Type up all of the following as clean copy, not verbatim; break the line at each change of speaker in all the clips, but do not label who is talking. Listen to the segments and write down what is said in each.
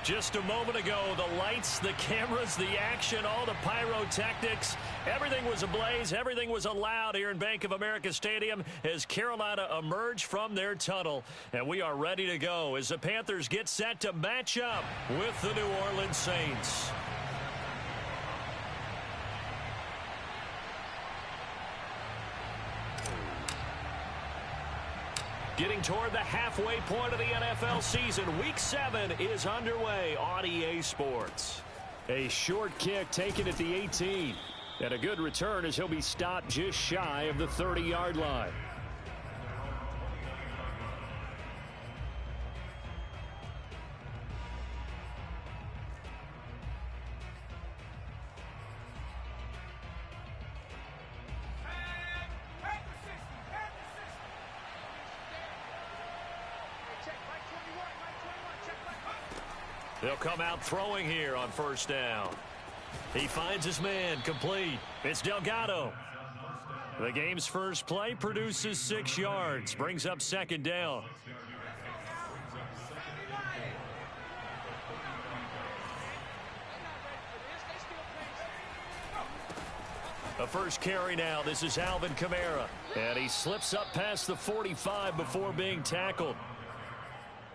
Just a moment ago, the lights, the cameras, the action, all the pyrotechnics, everything was ablaze, everything was allowed here in Bank of America Stadium as Carolina emerged from their tunnel. And we are ready to go as the Panthers get set to match up with the New Orleans Saints. Getting toward the halfway point of the NFL season. Week 7 is underway on EA Sports. A short kick taken at the 18. And a good return as he'll be stopped just shy of the 30-yard line. They'll come out throwing here on first down. He finds his man complete. It's Delgado. The game's first play produces 6 yards. Brings up second down. A first carry now. This is Alvin Kamara. And he slips up past the 45 before being tackled.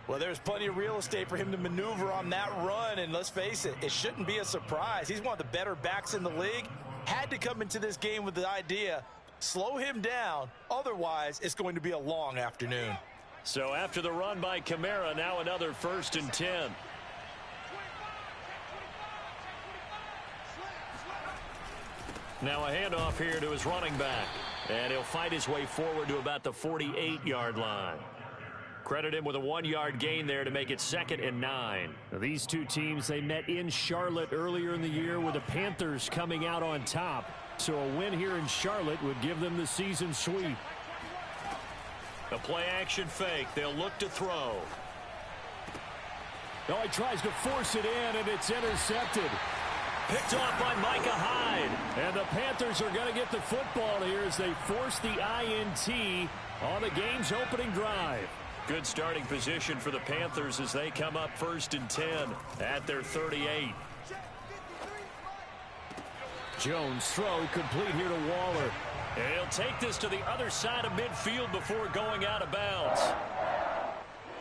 Well, there's plenty of real estate for him to maneuver on that run, and let's face it, it shouldn't be a surprise. He's one of the better backs in the league. Had to come into this game with the idea, slow him down, otherwise it's going to be a long afternoon.
So after the run by Kamara, now another 1st and 10. Now a handoff here to his running back, and he'll fight his way forward to about the 48-yard line. Credit him with a 1-yard gain there to make it 2nd and 9. These two teams, they met in Charlotte earlier in the year with the Panthers coming out on top. So a win here in Charlotte would give them the season sweep. A play-action fake. They'll look to throw. Oh, he tries to force it in, and it's intercepted. Picked off by Micah Hyde. And the Panthers are going to get the football here as they force the INT on the game's opening drive. Good starting position for the Panthers as they come up 1st and 10 at their 38. Jones throw complete here to Waller. And he'll take this to the other side of midfield before going out of bounds.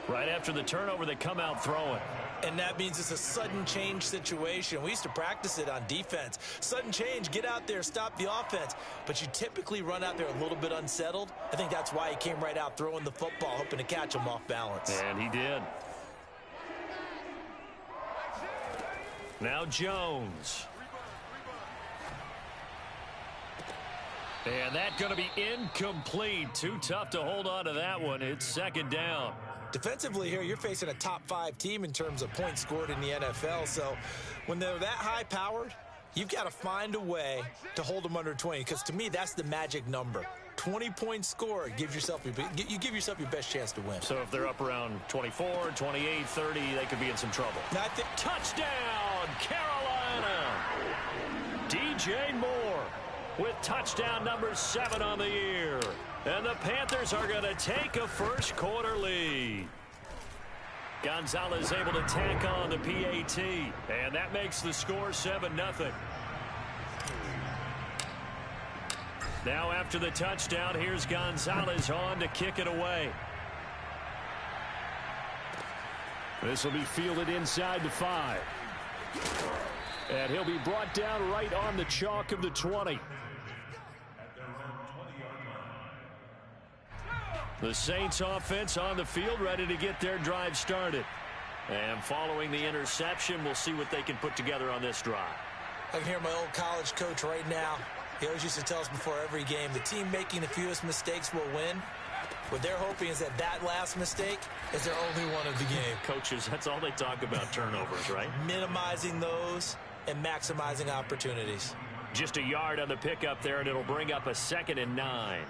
Right after the turnover, they come out throwing.
And that means it's a sudden change situation. We used to practice it on defense. Sudden change, get out there, stop the offense. But you typically run out there a little bit unsettled. I think that's why he came right out throwing the football, hoping to catch him off balance.
And he did. Now Jones. And that's going to be incomplete. Too tough to hold on to that one. It's 2nd down.
Defensively here, you're facing a top 5 team in terms of points scored in the NFL. So when they're that high-powered, you've got to find a way to hold them under 20. Because to me, that's the magic number. 20 points scored, you give yourself your best chance to win.
So if they're up around 24, 28, 30, they could be in some trouble.
Now,
touchdown, Carolina! DJ Moore with touchdown number 7 on the year. And the Panthers are going to take a first quarter lead. Gonzalez able to tack on the PAT. And that makes the score 7-0. Now after the touchdown, here's Gonzalez on to kick it away. This will be fielded inside the 5. And he'll be brought down right on the chalk of the 20. The Saints offense on the field, ready to get their drive started. And following the interception, we'll see what they can put together on this drive.
I can hear my old college coach right now. He always used to tell us before every game, the team making the fewest mistakes will win. What they're hoping is that that last mistake is their only one of the game.
Coaches, that's all they talk about, turnovers, right?
Minimizing those and maximizing opportunities.
Just a yard on the pickup there, and it'll bring up a 2nd and 9.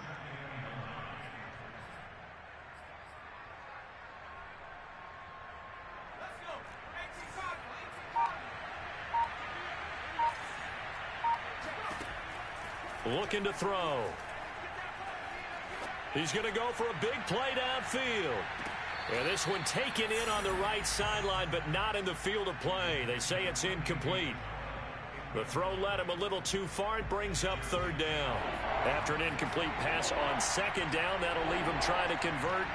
Looking to throw. He's going to go for a big play downfield. And this one taken in on the right sideline, but not in the field of play. They say it's incomplete. The throw led him a little too far. It brings up third down. After an incomplete pass on second down, that'll leave him trying to convert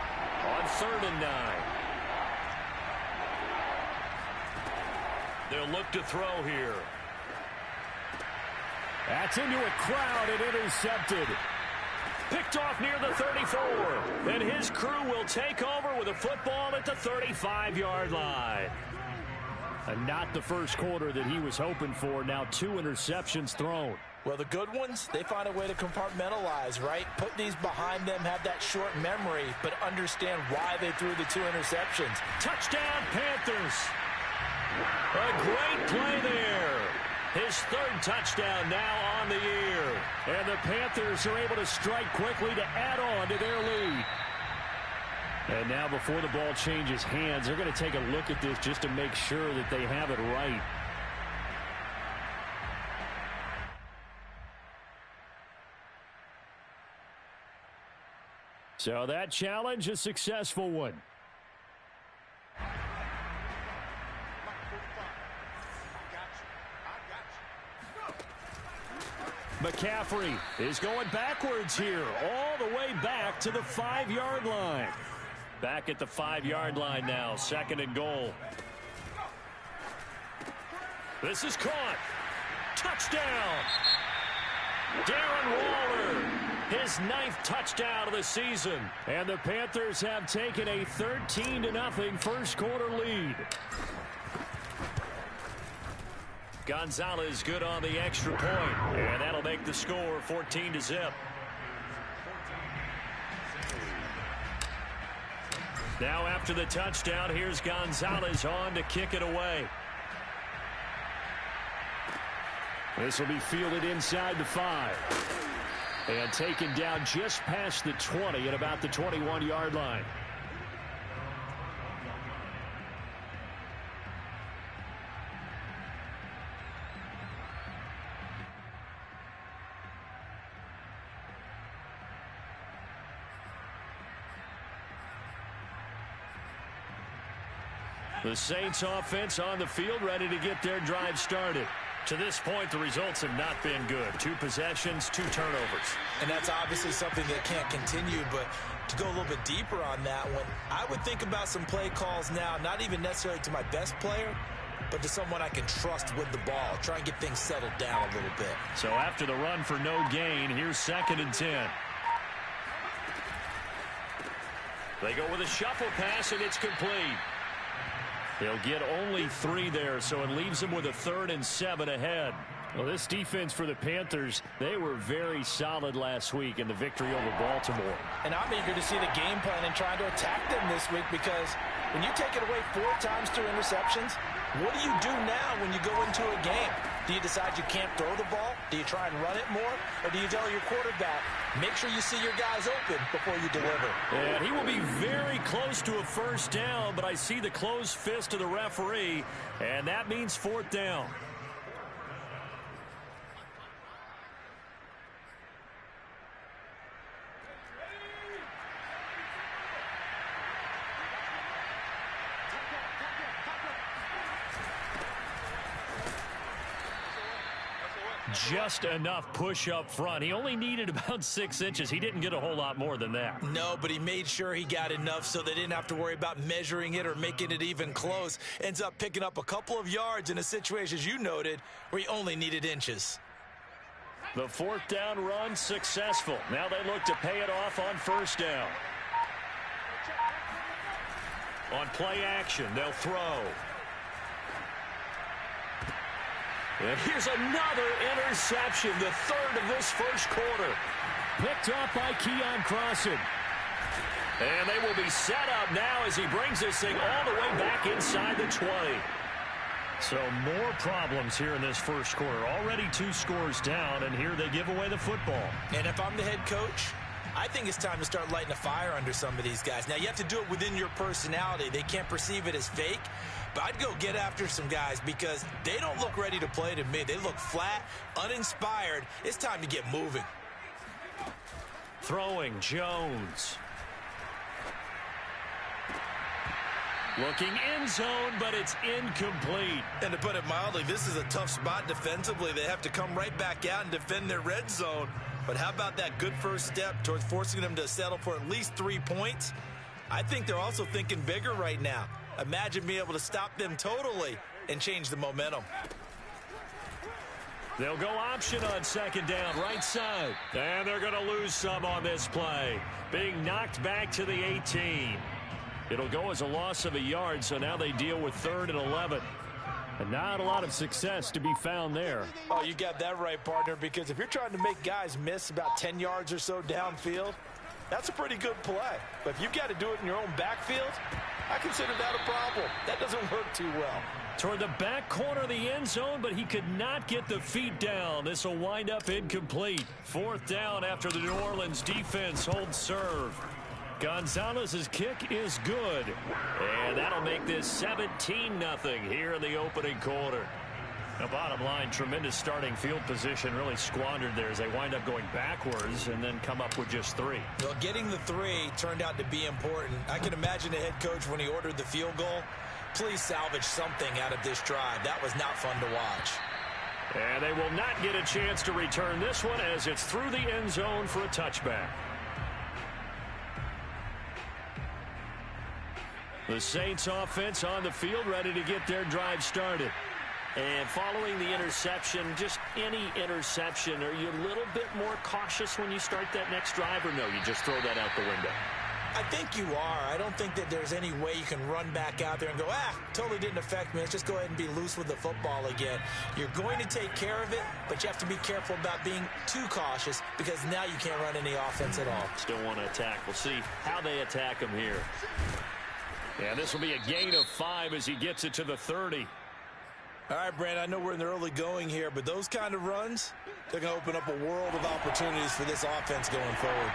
on 3rd and 9. They'll look to throw here. That's into a crowd and intercepted. Picked off near the 34. And his crew will take over with a football at the 35-yard line. And not the first quarter that he was hoping for. Now 2 interceptions thrown.
Well, the good ones, they find a way to compartmentalize, right? Put these behind them, have that short memory, but understand why they threw the 2 interceptions.
Touchdown, Panthers. A great play there. His 3rd touchdown now on the year. And the Panthers are able to strike quickly to add on to their lead. And now before the ball changes hands, they're going to take a look at this just to make sure that they have it right. So that challenge, a successful one. McCaffrey is going backwards here, all the way back to the 5-yard line. Back at the 5-yard line now, 2nd and goal. This is caught. Touchdown. Darren Waller, his 9th touchdown of the season. And the Panthers have taken a 13-0 first quarter lead. Gonzalez good on the extra point, and that'll make the score 14-0. Now after the touchdown, here's Gonzalez on to kick it away. This will be fielded inside the 5. And taken down just past the 20 at about the 21-yard line. The Saints offense on the field, ready to get their drive started. To this point, the results have not been good. 2 possessions, 2 turnovers. And that's obviously something that can't continue, but to go a little bit deeper on that one, I would think about some play calls now, not even necessarily to my best player, but to someone I can trust with the ball. Try and get things settled down a little bit. So after the run for no gain, here's 2nd and 10. They go with a shuffle pass, and it's complete. They'll get only 3 there, so it leaves them with a 3rd and 7 ahead. Well, this defense for the Panthers, they were very solid last week in the victory over Baltimore. And I'm eager to see the game plan and trying to attack them this week, because when you take it away 4 times 2 interceptions, what do you do now when you go into a game? Do you decide you can't throw the ball? Do you try and run it more? Or do you tell your quarterback, make sure you see your guys open before you deliver? And he will be very close to a first down, but I see the closed fist of the referee, and that means 4th down. Just enough push up front. He only needed about 6 inches. He didn't get a whole lot more than that. No, but he made sure he got enough so they didn't have to worry about measuring it or making it even close. Ends up picking up a couple of yards in a situation, as you noted, where he only needed inches. The 4th down run successful. Now they look to pay it off on 1st down. On play action, they'll throw. And here's another interception, the 3rd of this first quarter. Picked up by Keon Crossan. And they will be set up now as he brings this thing all the way back inside the 20. So more problems here in this first quarter. Already 2 scores down, and here they give away the football. And if I'm the head coach, I think it's time to start lighting a fire under some of these guys. Now, you have to do it within your personality. They can't perceive it as fake. But I'd go get after some guys because they don't look ready to play to me. They look flat, uninspired. It's time to get moving. Throwing, Jones. Looking end zone, but it's incomplete.
And to put it mildly, this is a tough spot defensively. They have to come right back out and defend their red zone. But how about that good first step towards forcing them to settle for at least 3 points? I think they're also thinking bigger right now. Imagine being able to stop them totally and change the momentum.
They'll go option on second down, right side. And they're going to lose some on this play. Being knocked back to the 18. It'll go as a loss of a yard, so now they deal with 3rd and 11. And not a lot of success to be found there.
Oh, you got that right, partner, because if you're trying to make guys miss about 10 yards or so downfield, that's a pretty good play. But if you've got to do it in your own backfield, I consider that a problem. That doesn't work too well.
Toward the back corner of the end zone, but he could not get the feet down. This will wind up incomplete. 4th down after the New Orleans defense holds serve. Gonzalez's kick is good. And that'll make this 17-0 here in the opening quarter. Now, bottom line, tremendous starting field position really squandered there as they wind up going backwards and then come up with just 3.
Well, getting the 3 turned out to be important. I can imagine the head coach when he ordered the field goal. Please salvage something out of this drive. That was not fun to watch.
And they will not get a chance to return this one as it's through the end zone for a touchback. The Saints offense on the field ready to get their drive started. And following the interception, just any interception, are you a little bit more cautious when you start that next drive, or no, you just throw that out the window?
I think you are. I don't think that there's any way you can run back out there and go, totally didn't affect me. Let's just go ahead and be loose with the football again. You're going to take care of it, but you have to be careful about being too cautious because now you can't run any offense at all.
Still want to attack. We'll see how they attack him here. And this will be a gain of 5 as he gets it to the 30.
All right, Brandon, I know we're in the early going here, but those kind of runs, they're going to open up a world of opportunities for this offense going forward.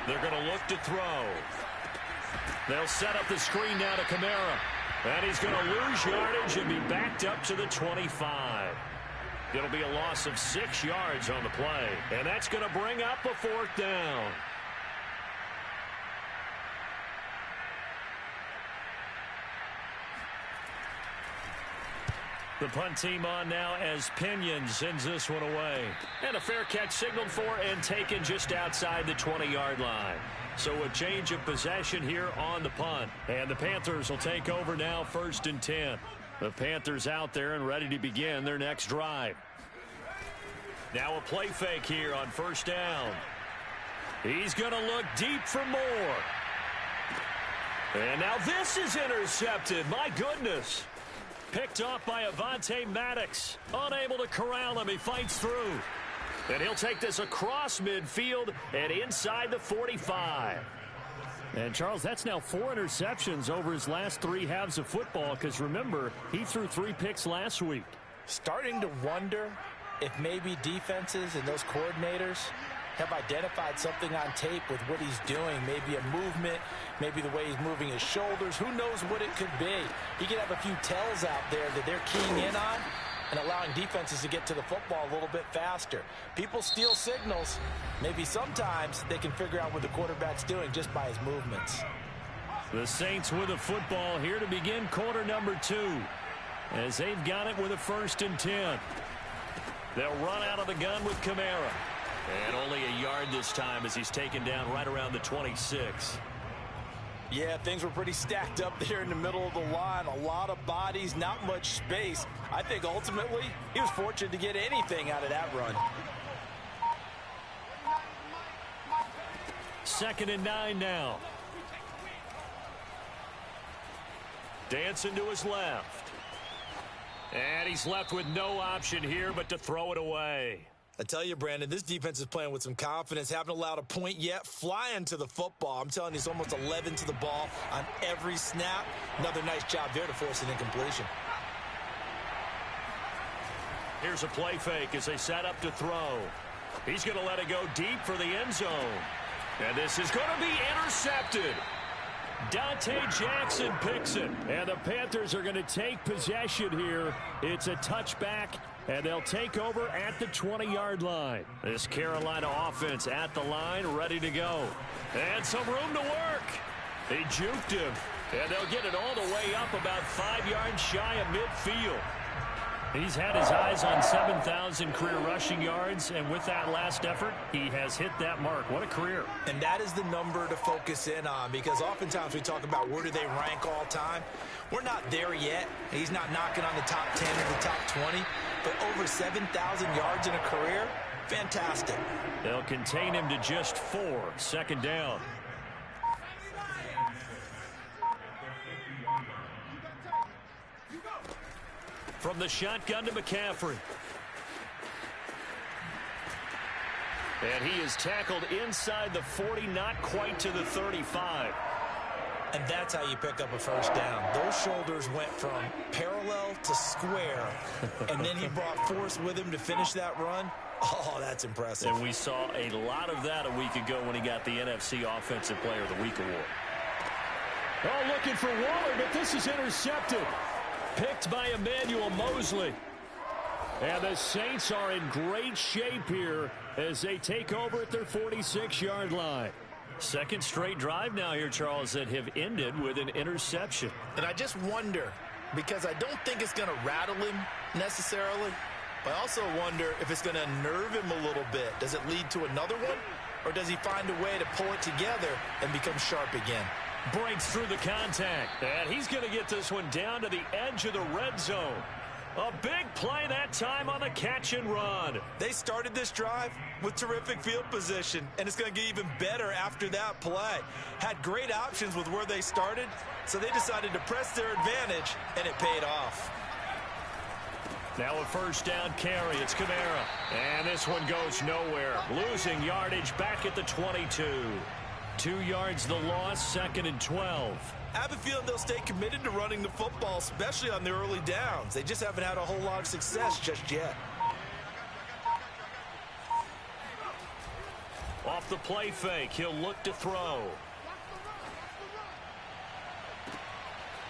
They're going to look to throw. They'll set up the screen now to Kamara. And he's going to lose yardage and be backed up to the 25. It'll be a loss of 6 yards on the play. And that's going to bring up a 4th down. The punt team on now as Pinion sends this one away. And a fair catch signaled for and taken just outside the 20-yard line. So a change of possession here on the punt. And the Panthers will take over now 1st and 10. The Panthers out there and ready to begin their next drive. Now a play fake here on 1st down. He's going to look deep for more. And now this is intercepted. My goodness. Picked off by Avonte Maddox. Unable to corral him. He fights through. And he'll take this across midfield and inside the 45. And, Charles, that's now 4 interceptions over his last 3 halves of football because, remember, he threw 3 picks last week.
Starting to wonder if maybe defenses and those coordinators have identified something on tape with what he's doing. Maybe a movement, maybe the way he's moving his shoulders. Who knows what it could be? He could have a few tells out there that they're keying in on and allowing defenses to get to the football a little bit faster. People steal signals. Maybe sometimes they can figure out what the quarterback's doing just by his movements.
The Saints with a football here to begin quarter number 2 as they've got it with a 1st and 10. They'll run out of the gun with Kamara. And only a yard this time as he's taken down right around the 26.
Yeah, things were pretty stacked up there in the middle of the line. A lot of bodies, not much space. I think ultimately he was fortunate to get anything out of that run.
2nd and 9 now. Dancing to his left. And he's left with no option here but to throw it away.
I tell you, Brandon, this defense is playing with some confidence. Haven't allowed a point yet. Flying to the football. I'm telling you, it's almost 11 to the ball on every snap. Another nice job there to force an incompletion.
Here's a play fake as they set up to throw. He's going to let it go deep for the end zone. And this is going to be intercepted. Dante Jackson picks it. And the Panthers are going to take possession here. It's a touchback And they'll take over at the 20-yard line. This Carolina offense at the line, ready to go. And some room to work. They juked him. And they'll get it all the way up about 5 yards shy of midfield. He's had his eyes on 7,000 career rushing yards, and with that last effort, he has hit that mark. What a career.
And that is the number to focus in on, because oftentimes we talk about where do they rank all time. We're not there yet. He's not knocking on the top 10 or the top 20, but over 7,000 yards in a career, fantastic.
They'll contain him to just 4, second down. From the shotgun to McCaffrey. And he is tackled inside the 40, not quite to the 35.
And that's how you pick up a first down. Those shoulders went from parallel to square, and then he brought force with him to finish that run. Oh, that's impressive.
And we saw a lot of that a week ago when he got the NFC Offensive Player of the Week award. Oh, looking for Waller, but this is intercepted. Picked by Emmanuel Mosley. And the Saints are in great shape here as they take over at their 46-yard line. Second straight drive now here, Charles, that have ended with an interception.
And I just wonder, because I don't think it's going to rattle him necessarily, but I also wonder if it's going to nerve him a little bit. Does it lead to another one, or does he find a way to pull it together and become sharp again?
Breaks through the contact, and he's going to get this one down to the edge of the red zone. A big play that time on the catch and run.
They started this drive with terrific field position, and it's going to get even better after that play. Had great options with where they started, so they decided to press their advantage, and it paid off.
Now a first down carry. It's Kamara. And this one goes nowhere. Losing yardage back at the 22. 2 yards the loss, second and 12.
I have a feeling they'll stay committed to running the football, especially on the early downs. They just haven't had a whole lot of success just yet.
Off the play fake, he'll look to throw.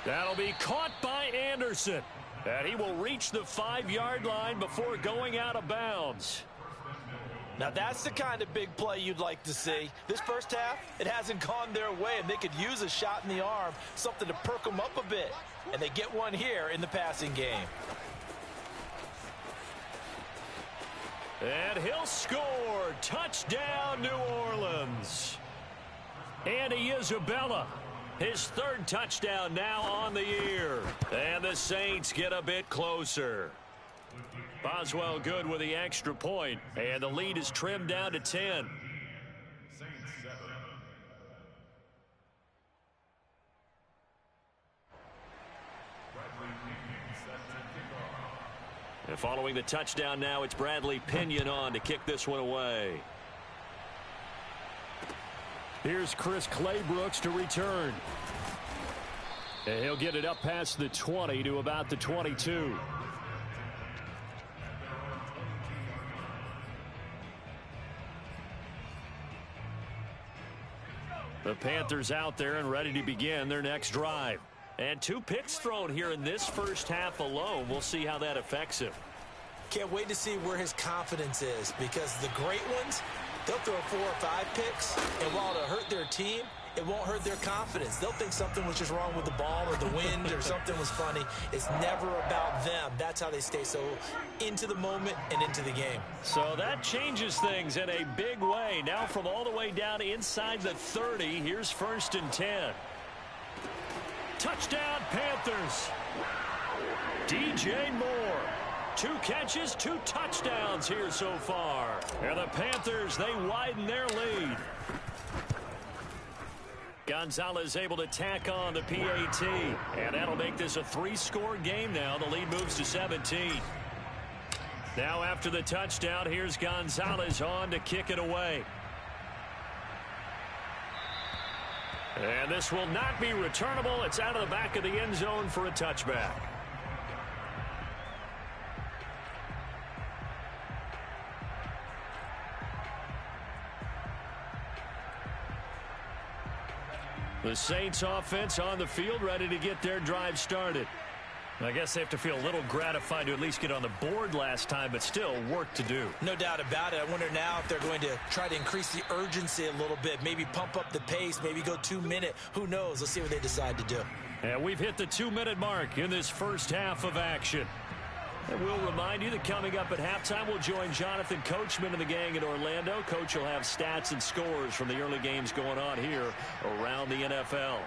That'll be caught by Anderson. And he will reach the 5-yard line before going out of bounds.
Now that's the kind of big play you'd like to see. This first half, it hasn't gone their way, and they could use a shot in the arm, something to perk them up a bit. And they get one here in the passing game.
And he'll score. Touchdown, New Orleans. Andy Isabella, his third touchdown now on the year. And the Saints get a bit closer. Boswell good with the extra point, and the lead is trimmed down to 10. And following the touchdown now, it's Bradley Pinion on to kick this one away. Here's Chris Claybrooks to return. And he'll get it up past the 20 to about the 22. The Panthers out there and ready to begin their next drive. And 2 picks thrown here in this first half alone. We'll see how that affects him.
Can't wait to see where his confidence is, because the great ones, they'll throw 4 or 5 picks, and while it'll hurt their team, it won't hurt their confidence. They'll think something was just wrong with the ball or the wind or something was funny. It's never about them. That's how they stay so into the moment and into the game.
So that changes things in a big way. Now from all the way down inside the 30, here's first and 10. Touchdown, Panthers. DJ Moore. 2 catches, 2 touchdowns here so far. And the Panthers, they widen their lead. Gonzalez able to tack on the PAT. And that'll make this a 3-score game now. The lead moves to 17. Now after the touchdown, here's Gonzalez on to kick it away. And this will not be returnable. It's out of the back of the end zone for a touchback. The Saints offense on the field ready to get their drive started. I guess they have to feel a little gratified to at least get on the board last time, but still work to do.
No doubt about it. I wonder now if they're going to try to increase the urgency a little bit, maybe pump up the pace, maybe go 2-minute. Who knows? Let's see what they decide to do.
And we've hit the 2-minute mark in this first half of action. And we'll remind you that coming up at halftime, we'll join Jonathan Coachman and the gang in Orlando. Coach will have stats and scores from the early games going on here around the NFL.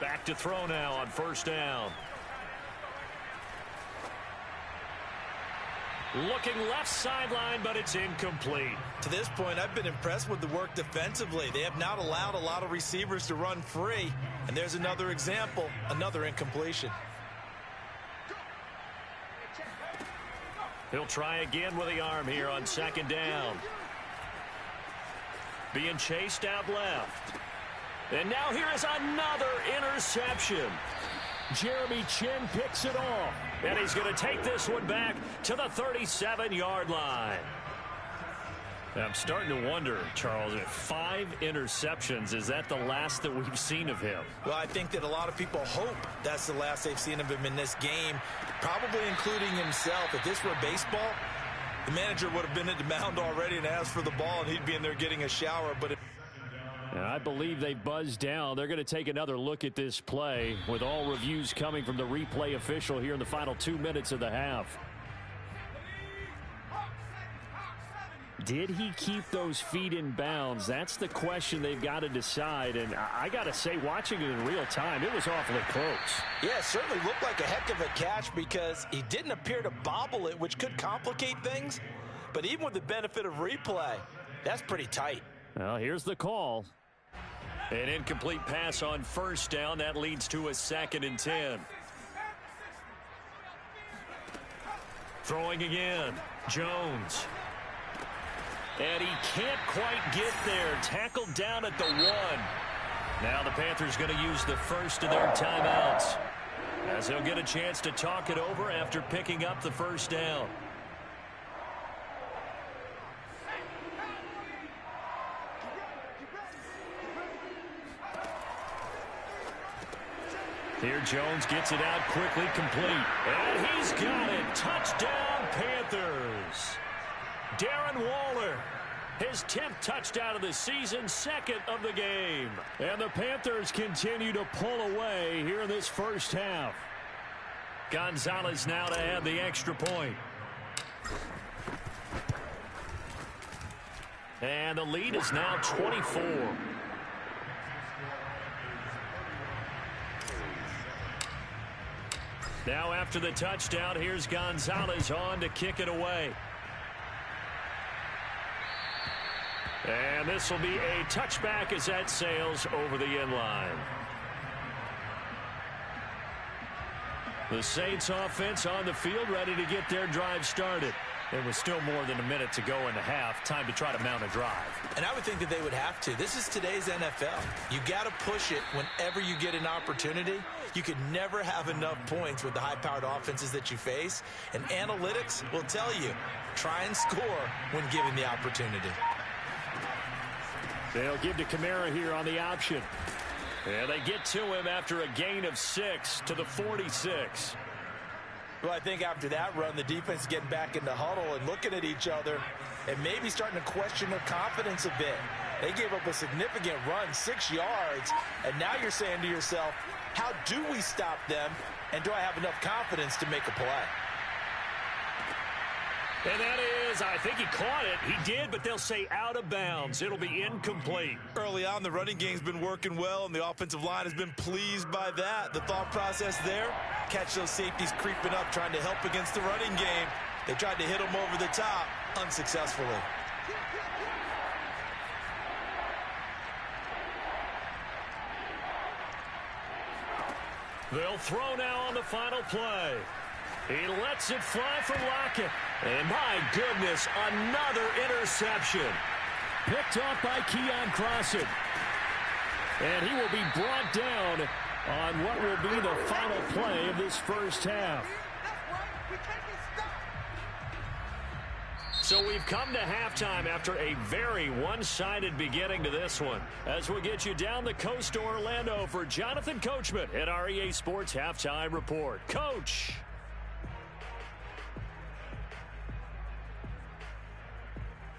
Back to throw now on first down. Looking left sideline, but it's incomplete.
To this point, I've been impressed with the work defensively. They have not allowed a lot of receivers to run free. And there's another example, another incompletion.
He'll try again with the arm here on second down. Being chased out left. And now here is another interception. Jeremy Chin picks it off. And he's going to take this one back to the 37-yard line. I'm starting to wonder, Charles, if 5 interceptions, is that the last that we've seen of him?
Well, I think that a lot of people hope that's the last they've seen of him in this game, probably including himself. If this were baseball, the manager would have been at the mound already and asked for the ball, and he'd be in there getting a shower. But
I believe they buzzed down. They're going to take another look at this play with all reviews coming from the replay official here in the final 2 minutes of the half. Did he keep those feet in bounds? That's the question they've got to decide. And I got to say, watching it in real time, it was awfully close.
Yeah, it certainly looked like a heck of a catch because he didn't appear to bobble it, which could complicate things. But even with the benefit of replay, that's pretty tight.
Well, here's the call. An incomplete pass on first down. That leads to a 2nd and 10. Throwing again. Jones. And he can't quite get there. Tackled down at the 1. Now the Panthers going to use the first of their timeouts, as he'll get a chance to talk it over after picking up the first down. Here Jones gets it out quickly, complete. And he's got it. Touchdown, Panthers. Darren Waller, his 10th touchdown of the season, 2nd of the game. And the Panthers continue to pull away here in this first half. Gonzalez now to add the extra point. And the lead is now 24. Now after the touchdown, here's Gonzalez on to kick it away. And this will be a touchback as that sails over the end line. The Saints offense on the field, ready to get their drive started. There was still more than a minute to go in the half. Time to try to mount a drive.
And I would think that they would have to. This is today's NFL. You got to push it whenever you get an opportunity. You could never have enough points with the high-powered offenses that you face. And analytics will tell you, try and score when given the opportunity.
They'll give to Kamara here on the option. And they get to him after a gain of 6 to the 46.
Well, I think after that run, the defense getting back in the huddle and looking at each other and maybe starting to question their confidence a bit. They gave up a significant run, 6 yards, and now you're saying to yourself, how do we stop them, and do I have enough confidence to make a play?
And that is, I think he caught it. He did, but they'll say out of bounds. It'll be incomplete.
Early on, the running game's been working well, and the offensive line has been pleased by that. The thought process there, catch those safeties creeping up, trying to help against the running game. They tried to hit them over the top, unsuccessfully.
They'll throw now on the final play. He lets it fly for Lockett. And my goodness, another interception. Picked off by Keon Crossan. And he will be brought down on what will be the final play of this first half. So we've come to halftime after a very one-sided beginning to this one. As we'll get you down the coast to Orlando for Jonathan Coachman at our EA Sports Halftime Report. Coach.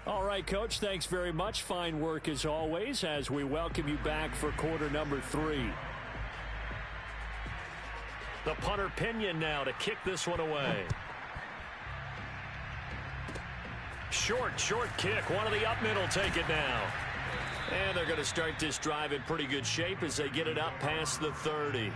All right, Coach, thanks very much. Fine work as always as we welcome you back for quarter number 3. The punter Pinion now to kick this one away. Short kick. One of the up middle take it now. And they're going to start this drive in pretty good shape as they get it up past the 30.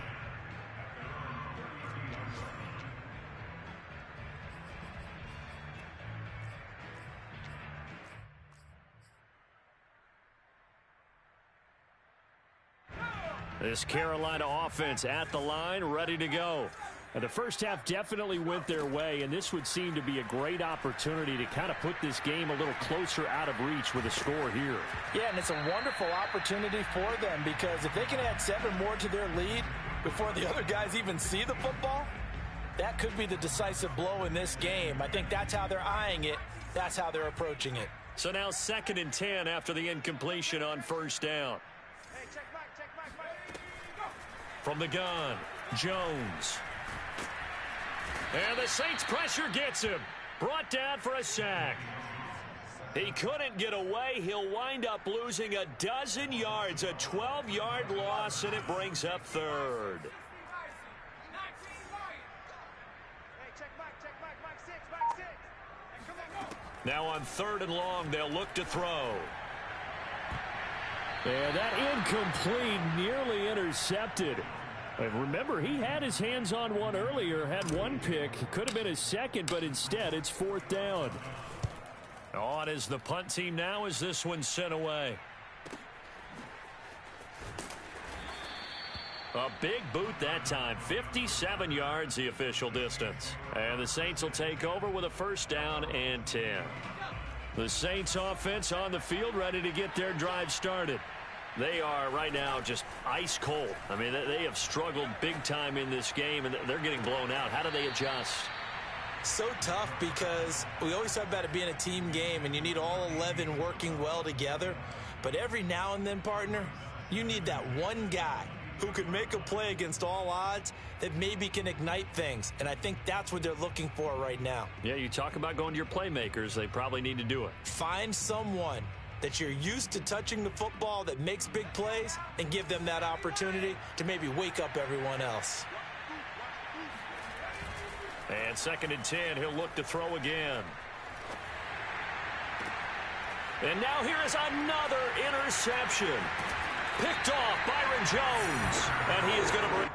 This Carolina offense at the line, ready to go. And the first half definitely went their way, and this would seem to be a great opportunity to kind of put this game a little closer out of reach with a score here.
Yeah, and it's a wonderful opportunity for them because if they can add 7 more to their lead before the other guys even see the football, that could be the decisive blow in this game. I think that's how they're eyeing it. That's how they're approaching it.
So now 2nd and 10 after the incompletion on first down. From the gun, Jones. And the Saints pressure gets him. Brought down for a sack. He couldn't get away. He'll wind up losing a dozen yards. A 12-yard loss, and it brings up 3rd. Now on 3rd and long, they'll look to throw.
And that incomplete, nearly intercepted. And remember, he had his hands on one earlier, had one pick. Could have been his second, but instead it's 4th down.
On is the punt team now as this one's sent away. A big boot that time. 57 yards the official distance. And the Saints will take over with a 1st down and 10. The Saints offense on the field ready to get their drive started. They are right now just ice cold. I mean, they have struggled big time in this game, and they're getting blown out. How do they adjust?
So tough because we always talk about it being a team game, and you need all 11 working well together. But every now and then, partner, you need that one guy who can make a play against all odds that maybe can ignite things. And I think that's what they're looking for right now.
Yeah, you talk about going to your playmakers. They probably need to do it.
Find someone that you're used to touching the football that makes big plays and give them that opportunity to maybe wake up everyone else.
And 2nd and 10, he'll look to throw again. And now here is another interception. Picked off Byron Jones. And he is going to bring...